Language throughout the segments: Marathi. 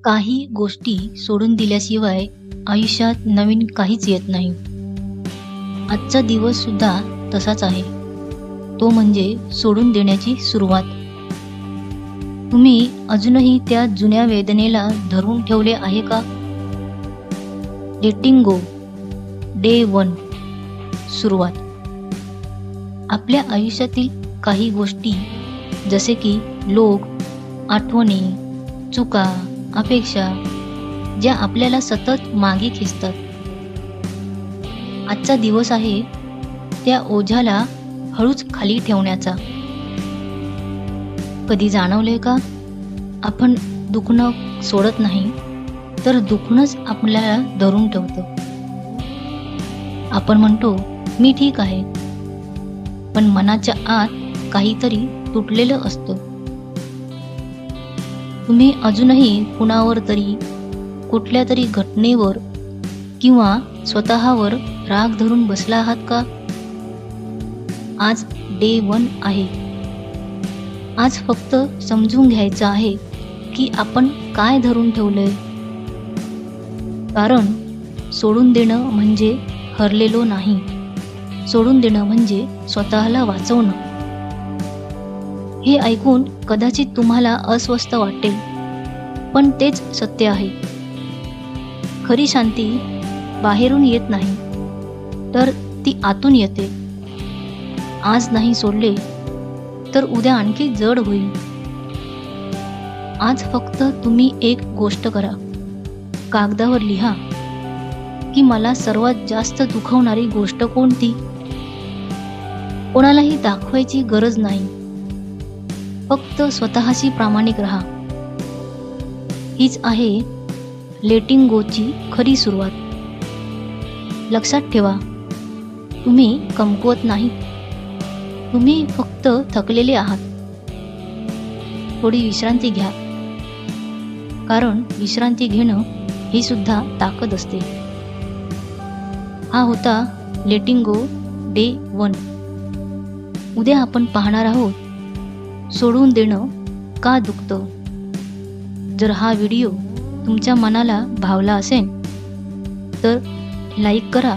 काही गोष्टी सोडून दिल्याशिवाय आयुष्यात नवीन काहीच येत नाही. आजचा दिवस सुद्धा तसाच आहे. तो म्हणजे सोडून देण्याची सुरुवात. तुम्ही अजूनही त्या जुन्या वेदनेला धरून ठेवले आहे का? लेटिंग गो, डे 1. सुरुवात. आपल्या आयुष्यातील काही गोष्टी जसे की लोक, आठवणी, चुका, अपेक्षा ज्या आपल्याला सतत मागे खेचतात. आजचा दिवस आहे त्या ओझ्याला हळूच खाली ठेवण्याचा. कधी जाणवले का, आपण दुखणं सोडत नाही तर दुखणंच आपल्याला धरून ठेवतं. आपण म्हणतो मी ठीक आहे, पण मनाच्या आत काहीतरी तुटलेलं असतं. तुम्ही अजूनही कुणावर तरी, कुठल्या तरी घटनेवर किंवा स्वतःवर राग धरून बसला आहात का? आज डे 1 आहे. आज फक्त समजून घ्यायचं आहे की आपण काय धरून ठेवलंय. कारण सोडून देणं म्हणजे हरलेलो नाही. सोडून देणं म्हणजे स्वतःला वाचवणं. हे ऐकून कदाचित तुम्हाला अस्वस्थ वाटेल, पण तेच सत्य आहे. खरी शांती बाहेरून येत नाही, तर ती आतून येते. आज नाही सोडले तर उद्या आणखी जड होईल. आज फक्त तुम्ही एक गोष्ट करा. कागदावर लिहा की मला सर्वात जास्त दुखवणारी गोष्ट कोणती. कोणालाही दाखवायची गरज नाही. फक्त स्वतःशी प्रामाणिक राहा. हीच आहे लेटिंग गोची खरी सुरुवात. लक्षात ठेवा, तुम्ही कमकुवत नाही. तुम्ही फक्त थकलेले आहात. थोडी विश्रांती घ्या, कारण विश्रांती घेणं ही सुद्धा ताकद असते. हा होता लेटिंग गो डे 1. उद्या आपण पाहणार आहोत सोडून देणं का दुखतं. जर हा व्हिडिओ तुमच्या मनाला भावला असेल तर लाईक करा,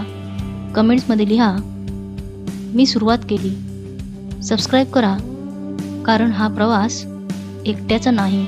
कमेंट्समध्ये लिहा मी सुरुवात केली. सबस्क्राईब करा, कारण हा प्रवास एकट्याचा नाही.